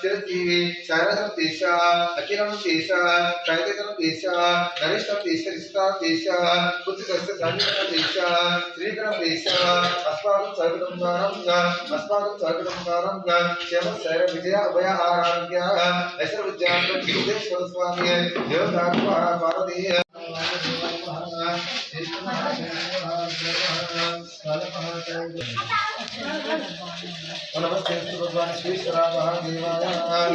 चिरंजीवी सारथम देश अखिलम देश कैदिकम देश नरिष्ठम देश रिष्ठम देश पुत्रस्य सानिकम देश श्रीकरम देश अस्माकं सर्वदं दानं क्षेम सैर विजय अभय आरोग्य ऐश्वर्य विज्ञान सिद्धेश्वर स्वामी देवतात्मा पार्वती नमस्ते भगवान श्री महादेवाय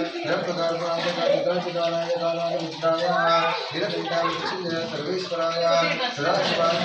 सर्वेश्वराय सदाशिवाय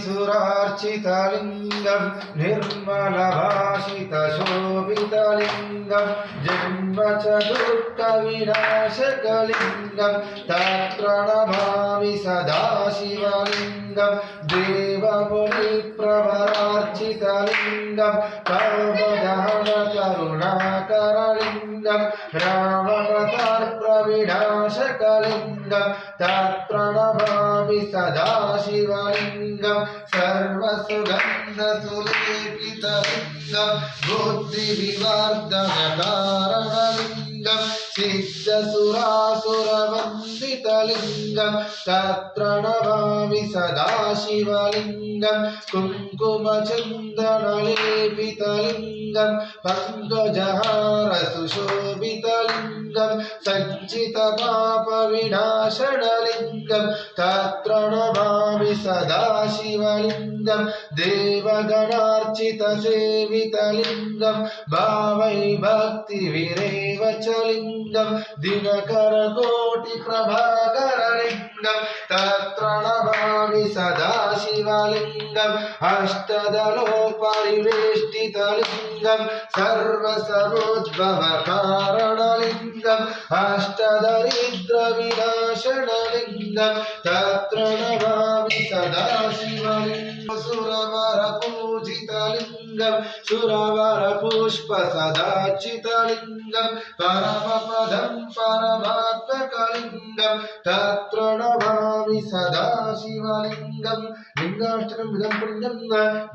सुरार्चितलिंगं निर्मलभाषितशोभितलिंगं जन्मचतुर्थविनाशकलिंगं तत्प्रणमामि सदाशिवलिंगं देवमुनिप्रवरार्चितलिंगं कल्पदहनकरुणाकरलिंगं रावणतर्प्रविनाशकलिंगं तत्प्रणमामि सदाशिवलिंगं सर्वसुगन्धसुलेपितलिंगं बुद्धिविवर्धनकारणलिंगं सिद्धसुरासुरवन्दितलिंगं तत्प्रणमामि सदाशिवलिंगं कुङ्कुमचन्दनलेपितलिंगं पङ्कजहारसुशोभितलिंगं सञ्चितपापविनाशनलिंगं तत्प्रणमामि सदाशिवलिंगं देवगणार्चितसेवितलिंगं भावै भक्तिविरेवचलिंगं दिनकरकोटिप्रभाकरलिंगं तत्प्रणमामि सदाशिवलिंगम् अष्टदलोपरिवेष्टितलिंगं सर्वसमुद्भवकारणलिंगम् अष्टदरिद्रविनाशनलिंगं तत्प्रणमामि सदाशिवलिंगं सुरवरपूजितलिंगं सुरवरपुष्पसदाचितलिंगं परमपदं परमात्मकलिंगं तत्प्रणमामि सदाशिवलिंगं लिंगाष्टकं विदं पुण्यं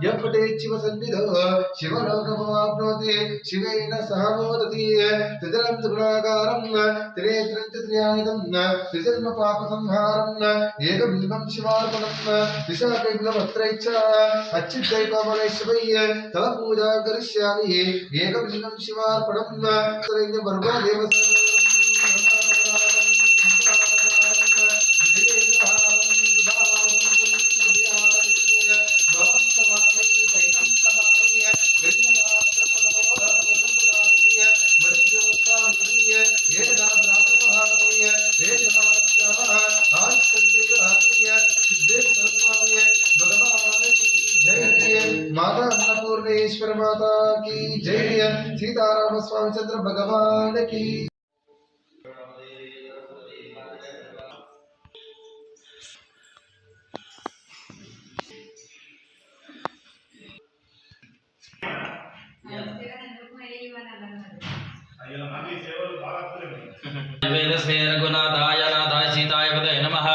यः पठेत् शिवसन्निधौ शिवलोकमवाप्नोति शिवेन सह मोदति त्रिजलं त्रिगुणाकारं त्रिनेत्रं च त्रियायुधं त्रिजन्मपापसंहारं एकबिल्वं शिवार्पणं त्रिशाकैर्बिल्वपत्रैश्च अच्छिद्वैपावनैश्वै तव पूजां करिष्यामि एकबिल्वं शिवार्पणं सर्वदेव माता अन्नपूर्णेश्वर माता की जय। सीताराम स्वामी चंद्र भगवान की। रघुनाथाय नाथाय सीताय पतये नमः।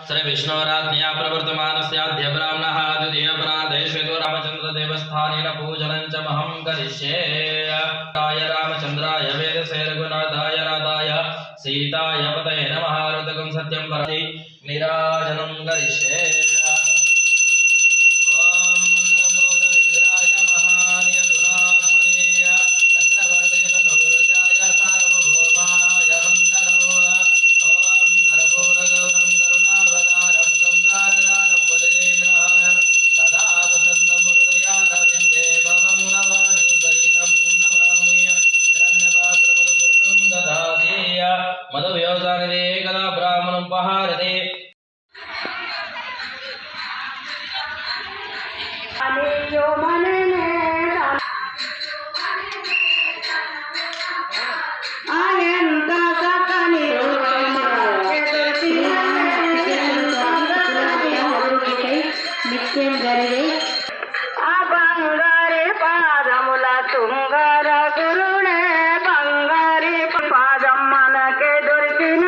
श्री विष्णोराज्ञया प्रवर्तमानस्याद्य ब्राह्मणः द्वितीय प्रादेश्वेतो रामचंद्र देवस्थानेन पूजनं च महं करिष्ये। रामचंद्राय वेदसे रघुनाथाय नाथाय सीताय पतये नमः। ऋतकं सत्यं परति निराजनं करिष्ये। శృంగార గురుడే బంగారి పాదం మనకే దొరికిన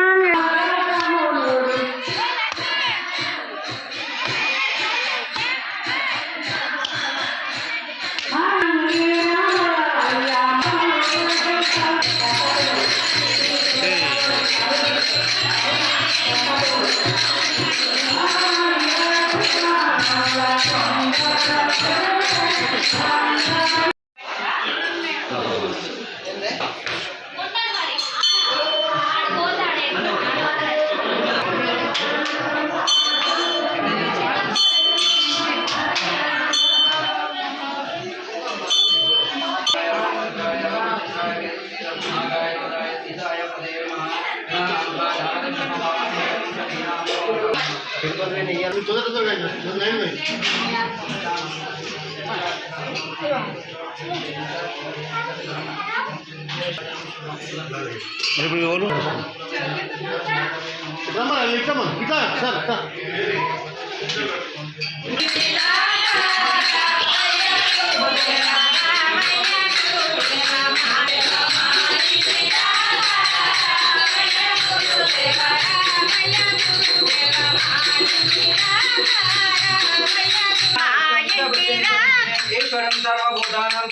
ఈశ్వరం సర్వభూతానాం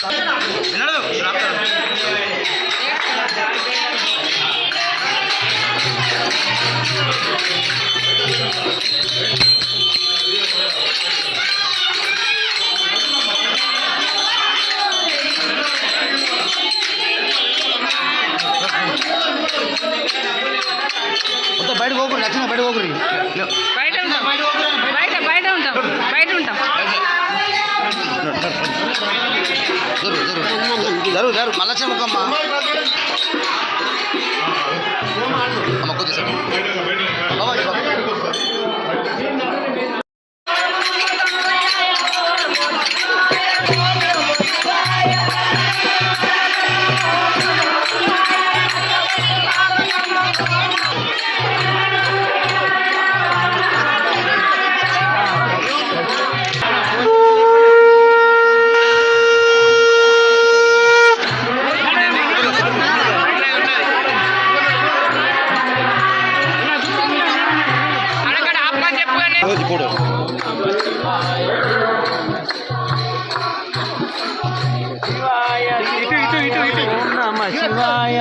బయట పోకూడదు నచ్చిన బయట పోకూడదు బయట ఉంటాం బయట ఉంటాం జరుగు జరుగు మళ్ళా చెమ్మకమ్మ అమ్మ కొద్దిసేపు ఇప్పుడు శివాయ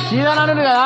సీదానాడు కదా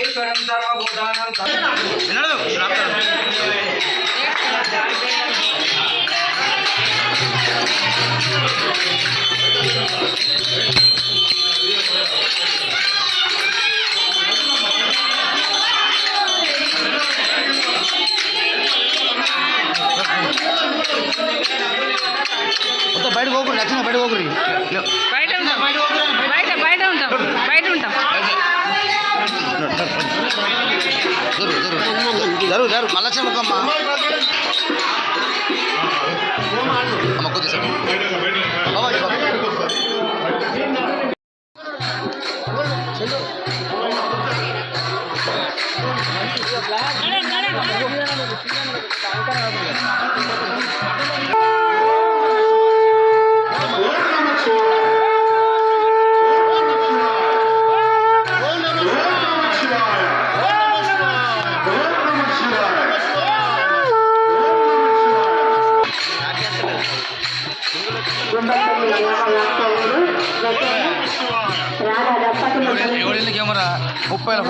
ఈశ్వరం సర్వభూతానాం బయట పోకూడదు నచ్చిన బయట పోకూడదు బయట ఉంటాం బయట ఉంటాం జరుగు జరుగు మళ్ళా చెమ్మకమ్మ అమ్మ కొద్దిసేపు Gracias. ఎవరి కెమెరా 30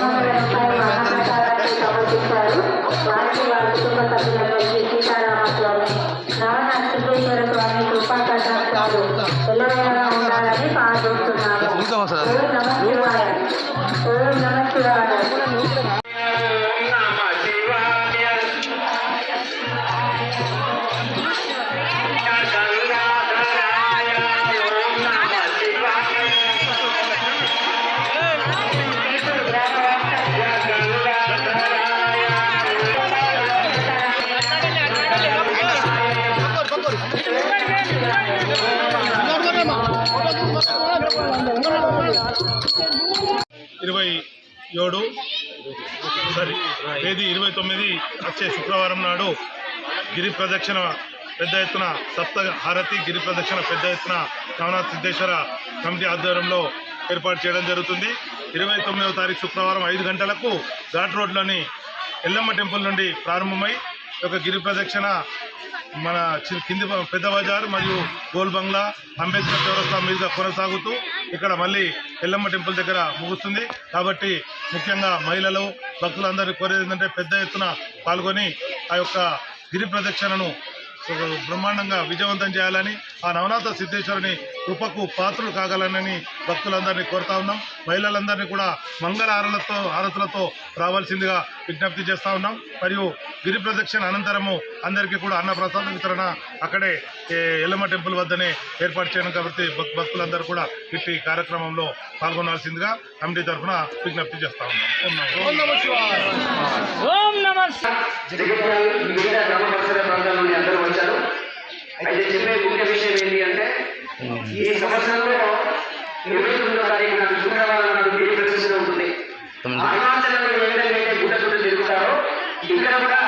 సమర్పించారు. వారికి వారి కుటుంబ సభ్యులందరికీ సీతారామస్వామి నవనరసింహేశ్వర స్వామి కృపా కటాక్షాలు ఎల్లవేళలా ఉండాలని ప్రార్థిస్తున్నాము. ఓం నమః శివాయ. ఓం నమః శివాయ. తేదీ 29 వచ్చే శుక్రవారం నాడు గిరి ప్రదక్షిణ పెద్ద ఎత్తున సప్తహారతి గిరి ప్రదక్షిణ పెద్ద ఎత్తున నవనాథ సిద్ధేశ్వర కమిటీ ఆధ్వర్యంలో ఏర్పాటు చేయడం జరుగుతుంది. 29వ తారీఖు శుక్రవారం 5 గంటలకు ఘాట్ రోడ్లోని ఎల్లమ్మ టెంపుల్ నుండి ప్రారంభమై ఒక గిరి ప్రదక్షిణ మన కింది పెద్ద బజార్ మరియు గోల్ బంగ్లా అంబేద్కర్ చౌరస్తా మీదుగా కొనసాగుతూ ఇక్కడ మళ్ళీ ఎల్లమ్మ టెంపుల్ దగ్గర ముగుస్తుంది. కాబట్టి ముఖ్యంగా మహిళలు భక్తులందరినీ కోరేది ఏంటంటే పెద్ద ఎత్తున పాల్గొని ఆ యొక్క గిరి ప్రదక్షిణను బ్రహ్మాండంగా విజయవంతం చేయాలని, ఆ నవనాథ సిద్ధేశ్వరుని కృపకు పాత్రలు కాగలనని భక్తులందరినీ కోరుతా ఉన్నాం. మహిళలందరినీ కూడా మంగళ హారతులతో రావాల్సిందిగా విజ్ఞప్తి చేస్తూ ఉన్నాం. మరియు గిరి ప్రదక్షిణ అనంతరము అందరికీ కూడా అన్నప్రసాద వితరణ అక్కడే ఎల్లమ్మ టెంపుల్ వద్దనే ఏర్పాటు చేయడం కాబట్టి భక్తులందరూ కూడా ఇట్టి కార్యక్రమంలో పాల్గొనాల్సిందిగా కమిటీ తరఫున విజ్ఞప్తి చేస్తా ఉన్నాం. అయితే చెప్పే ముఖ్య విషయం ఏంటి అంటే ఈ సంవత్సరంలో 29వ తారీఖు నాడు శుక్రవారం నాడు గిరి ప్రదక్షిణ ఉంటుంది. అరుణాచలంలో ఏ విధంగా అయితే గుడ్డ చుట్టూ తిరుగుతారో ఇక్కడ కూడా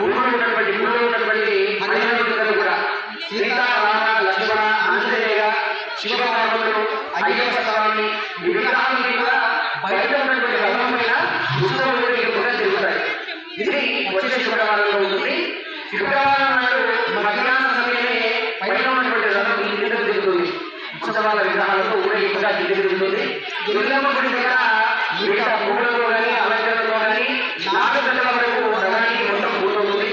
ఊళ్ళో ఉన్నటువంటి హనుమంతులను కూడా సీతా రామ లక్ష్మణ ఆంజనేయ శివపార్వతులు అయ్యప్ప స్వామి విగ్రహాన్ని కూడా బయట ఉన్నటువంటి రథమైన ఉత్సవం కూడా తిరుగుతాయి. ఇది వచ్చే శుక్రవారంలో ఉంటుంది. శుక్రవారం నాడు మధ్యాహ్న సమయమే పైన ఉన్నటువంటి రథం కిందకు తిరుగుతుంది. ఉత్సవాల విగ్రహాలతో ఊరేగింపుగా తిరుగుతుంది. దుర్గమ్మ గుడి దగ్గర మిగతా పూలతో కానీ అలంకరణలో కానీ 4 గంటల వరకు రథానికి మొత్తం పూర్తవుతుంది.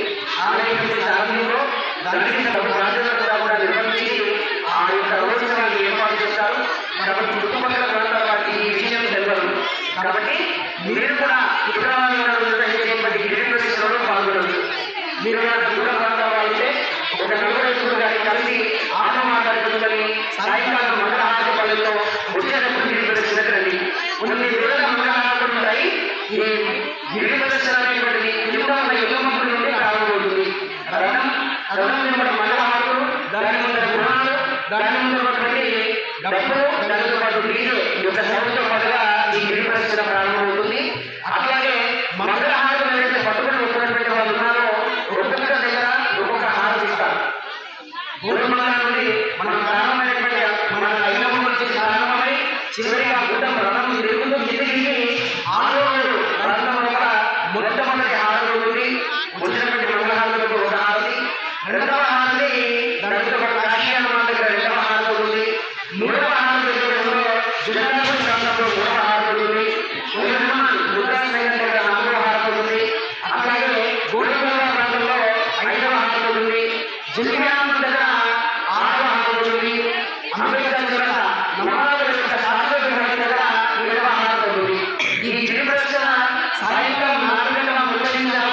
ఆలయం సాధనలో దానికి ప్రార్థనలు కూడా నిర్వహించి ఆ యొక్క రోజునాన్ని ఏర్పాటు చేస్తారు. కాబట్టి చుట్టుపక్కల ప్రాంతాల వారికి ఈ విషయం తెలియదు. కాబట్టి మీరు కూడా శుక్రవారం నాడు నిర్వహించేటువంటి గిరి ప్రదక్షిణలో పాల్గొనవచ్చు. మీరు దూర ప్రాంతాల అయితే ఒక 40 గారిని కలిసి ఆట మాట్లాడుతుందని సాయంకాలం మంగళహారతి పల్లెల్లో వచ్చేటప్పుడు గిరి ప్రదక్షిణకు రండి. కొన్ని వేల మంగళహారతులు ఉంటాయి. ఈ గిరి ప్రదక్షిణ అనేటువంటిది కింద ఉన్న ఎల్లమ్మ గుడి నుండి ప్రారంభమవుతుంది. రథం వెంబడి మంగళహారతులు, దాని ముందర గుణాలు, దాని ముందున్నటువంటి డబ్బులు, దానితో పాటు డీజే యొక్క సౌండ్తో పాటుగా ఈ గిరి ప్రదక్షిణ ప్రారంభమవుతుంది. అట్లాగే మంగళహారతులు ఏదైతే పట్టుకుని వస్తున్నటువంటి వాళ్ళు ఉన్నారో ఒక్కొక్క దగ్గర ఒక్కొక్క హారతి ఇస్తారు. గోధుమల నుండి మనం ప్రారంభమైనటువంటి మన ఎల్లమ్మ నుంచి ప్రారంభమై చివరిగా గుడ్డం రథం తిరుగుతూ కిందికి 6వ ప్రాంతంలో మొట్టమొదటి హారతి ఉంటుంది. వచ్చినటువంటి మంగళహారతులకు ఒక హారతి, 2వ హారతి దానితో పాటు కాశీయాన దగ్గర 2వ హారతి ఉంటుంది. 3వ హారతి జునాగఢ్ ప్రాంతంలో 3వ హారతి ఉంటుంది. ముద్రాశ్రయం దగ్గర 4వ హారతి ఉంటుంది. అట్లాగే గోడగల్ల ప్రాంతంలో 5వ హారతి ఉంటుంది. జిల్లాం దగ్గర 6వ హారతి ఉంటుంది. అంబేద్కర్ దగ్గర నమాజ్ యొక్క శాస్త్ర విభాగం దగ్గర 7వ హారతి ఉంటుంది. ఈ గిరి ప్రదక్షిణ సాయంకాలం 4 గంటల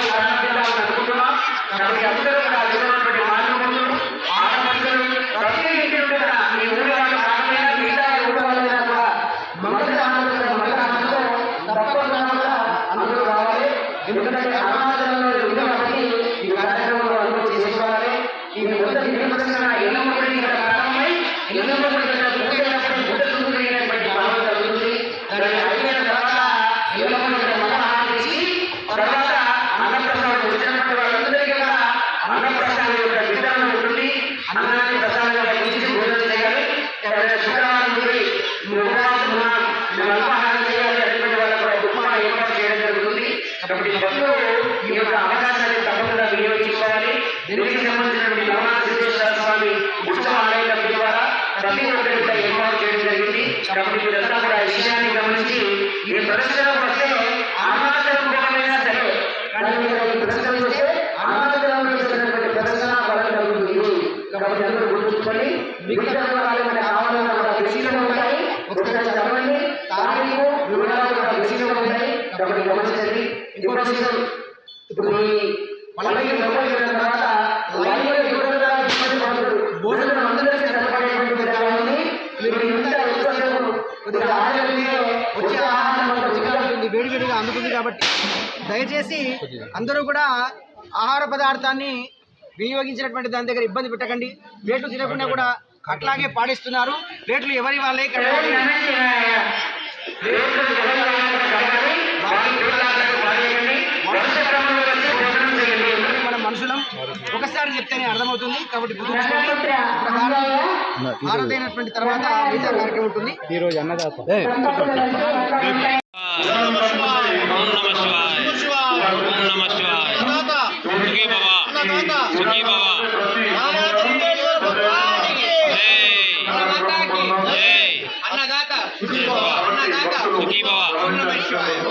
ప్రారంభించాలని అనుకుంటున్నాం. కాబట్టి అందరూ కూడా అధికమైనటువంటి మానవులు, ఆడపడుతులు ప్రతి ఇంటి కూడా ఈ ఊరి వాళ్ళు కాకపోయినా మిగతా ఊరి వాళ్ళైనా కూడా మంగళహారతితో తప్పకుండా కూడా అందరూ రావాలి. ఎందుకంటే అరుణాచలంలో ఉంది కాబట్టి ఈ కార్యక్రమంలో అందరూ చేసుకోవాలి. ఈ మొదటి గిరి ప్రదక్షిణ ఎల్లమ్మ గుడి ఇక్కడ ప్రారంభమై ఎల్లమ్మ గుడి దగ్గర పూర్తయినప్పుడు గుడ్డ చుట్టూ తిరిగినటువంటి భావన జరుగుతుంది. దాన్ని అయిపోయిన తర్వాత ఎల్లమ్మ దగ్గర మంగళహారతి ఇచ్చి తర్వాత అన్నప్రసాదం వచ్చినటువంటి వాళ్ళందరికీ కూడా అన్నప్రసాదం యొక్క వితరణ ఉంటుంది. అన్నాన్ని ప్రసాదంగా ఇచ్చి భోజనం చేయాలి. శుక్రవారం నుండి ఉపవాసం ఉన్నాం, మేము అల్పాహారం చేయాలి అటువంటి వాళ్ళకు కూడా ఉప్మా ఏర్పాటు చేయడం జరుగుతుంది. కాబట్టి భక్తులు ఈ యొక్క అవకాశాన్ని తప్పకుండా వినియోగించుకోవాలి. దీనికి సంబంధించినటువంటి నవనాథ సిద్ధేశ్వర స్వామి ఉత్సవ ఆలయ కమిటీ ద్వారా ప్రతి ఒక్కరికి కూడా ఏర్పాటు చేయడం జరిగింది. కాబట్టి మీరంతా కూడా ఈ విషయాన్ని గమనించి ఈ ప్రదర్శనకు వస్తే అరుణాచలమైనా సరే కానీ మీరు ఈ ప్రదర్శన చేస్తే అరుణాచలంలో చేసినటువంటి ప్రదర్శన బలం కలుగుతుంది. కాబట్టి అందరూ గుర్తుంచుకొని మిగతా కావాలన్న కూడా ఫ్లెక్సీలో ఉంటాయి. ఒకసారి చదవండి, తారీఖు వివరాలు కూడా ఫ్లెక్సీలో ఉంటాయి. కాబట్టి గమనించండి. ఇప్పుడు ఈ మళ్ళీ తర్వాత భోజనం అందరికీ సరిపడేటువంటి విధానాన్ని మీరు ఇంత ఎక్కువసేపు కొద్దిగా వచ్చే ఆహారం వేడివేడిగా అందుతుంది. కాబట్టి దయచేసి అందరూ కూడా ఆహార పదార్థాన్ని వినియోగించినటువంటి దాని దగ్గర ఇబ్బంది పెట్టకండి. ప్లేట్లు తినకుండా కూడా అట్లాగే పాడిస్తున్నారు. ప్లేట్లు ఎవరి వాళ్ళే మనం మనుషులం, ఒకసారి చెప్తేనే అర్థమవుతుంది. కాబట్టి ఆరాధైనటువంటి తర్వాత మిగతా కార్యక్రమం ఉంటుంది. ఈ రోజు అన్నదాత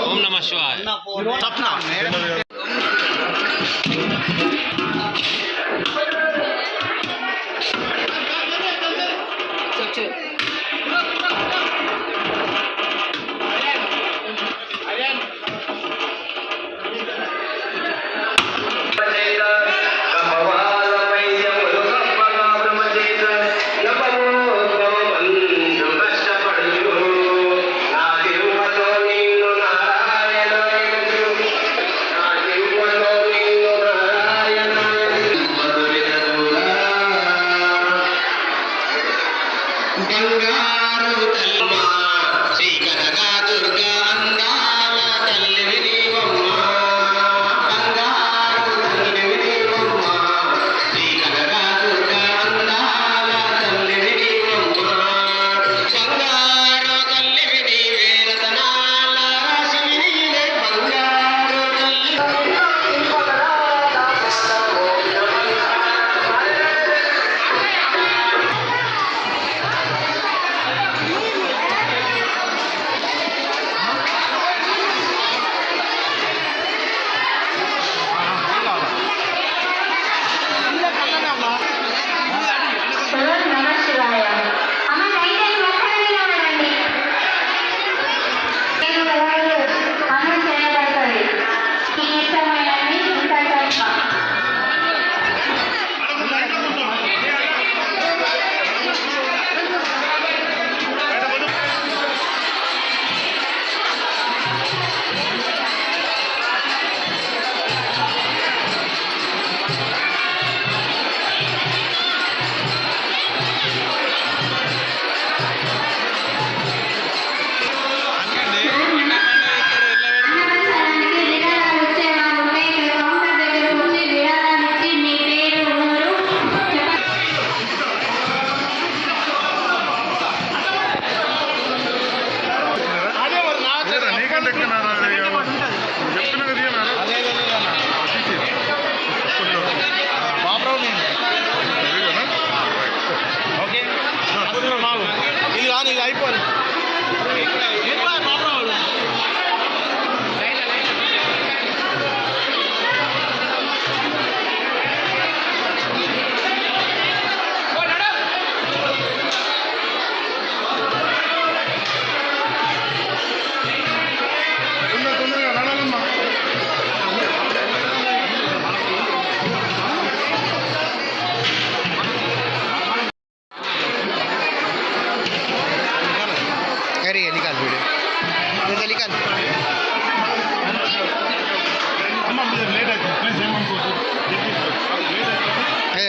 ఓం నమః శివాయ.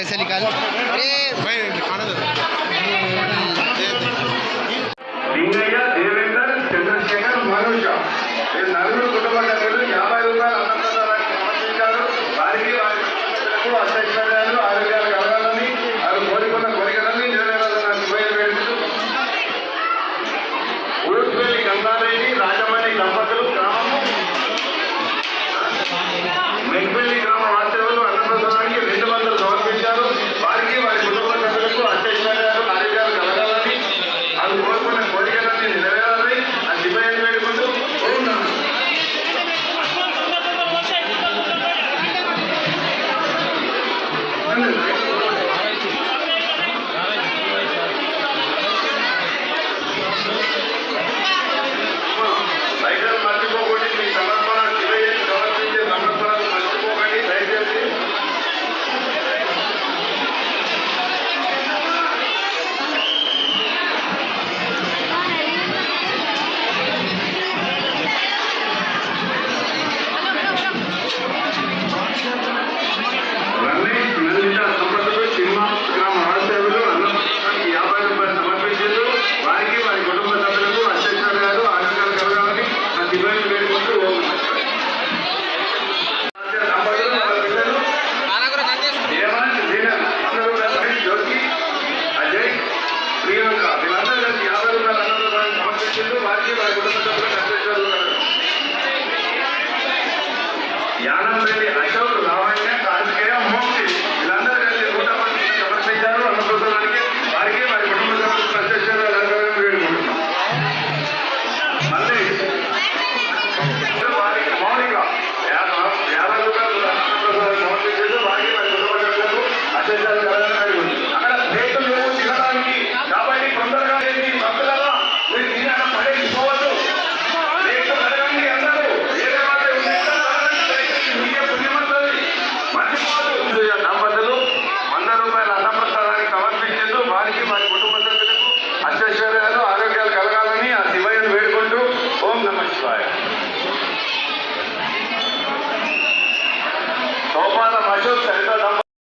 ऐसे निकाल भाई खाना दे లింగయ్య దేవేందర్ చంద్రశేఖర్ మనోజ ఈ నలుగురు కుటుంబ సభ్యులు 50 రూపాయలు అన్నదానానికి సమర్పించారు. వారికి వారి కుటుంబాలకు అష్టైశ్వర్యాలు ఆరోగ్యాలు కలగాలని వారు కోరుకున్న కోరికలన్నీ నెరవేరాలని వేడుకుంటూ ఉడుపల్లి గంగారెడ్డి రాజమణి దంపతులు గ్రామము మెగ్పల్లి గ్రామ వాస్తవులు అన్నదానానికి 200 సమర్పించారు. వారికి వారి కుటుంబ సభ్యులకు అష్టైశ్వర్యాలు ఆరోగ్యాలు కలగాలని వారు కోరుకున్న కోరికలను రెడ్డి అశోక్, లావణ్య, కార్తికేయ, మోక్షి వీళ్ళందరూ కలిసి 110 సమర్పించారు అన్నప్రసాదానికి. వారికి వారి కుటుంబ సభ్యులకు ప్రత్యక్షంగా వేడుకుంటున్నాం. మళ్ళీ వారికి మౌలిక 50 రూపాయలు అన్నప్రసాదాన్ని సమర్పించారు. వారికి వారి కుటుంబ సభ్యులకు అత్యంతాలు కలగాలని అక్కడ ప్లేట్లు లేవు తినడానికి. కాబట్టి తొందరగా ఏంటి భక్తులలో మీరు తిన పడేసుకోవద్దు. ప్లేట్లు కలగండి అందరూ. ఏదో మాట మీకే పుణ్యమంటుంది మర్చిపోవద్దు. దంపతులు 100 రూపాయల అన్నప్రసాదానికి సమర్పించారు. వారికి వారి కుటుంబ సభ్యులకు అష్టైశ్వర్యాలు ఆరోగ్యాలు కలగాలని ఆ శివయ్యను వేడుకుంటూ ఓం నమః శివాయ. సోపాన అశోక్ సరిత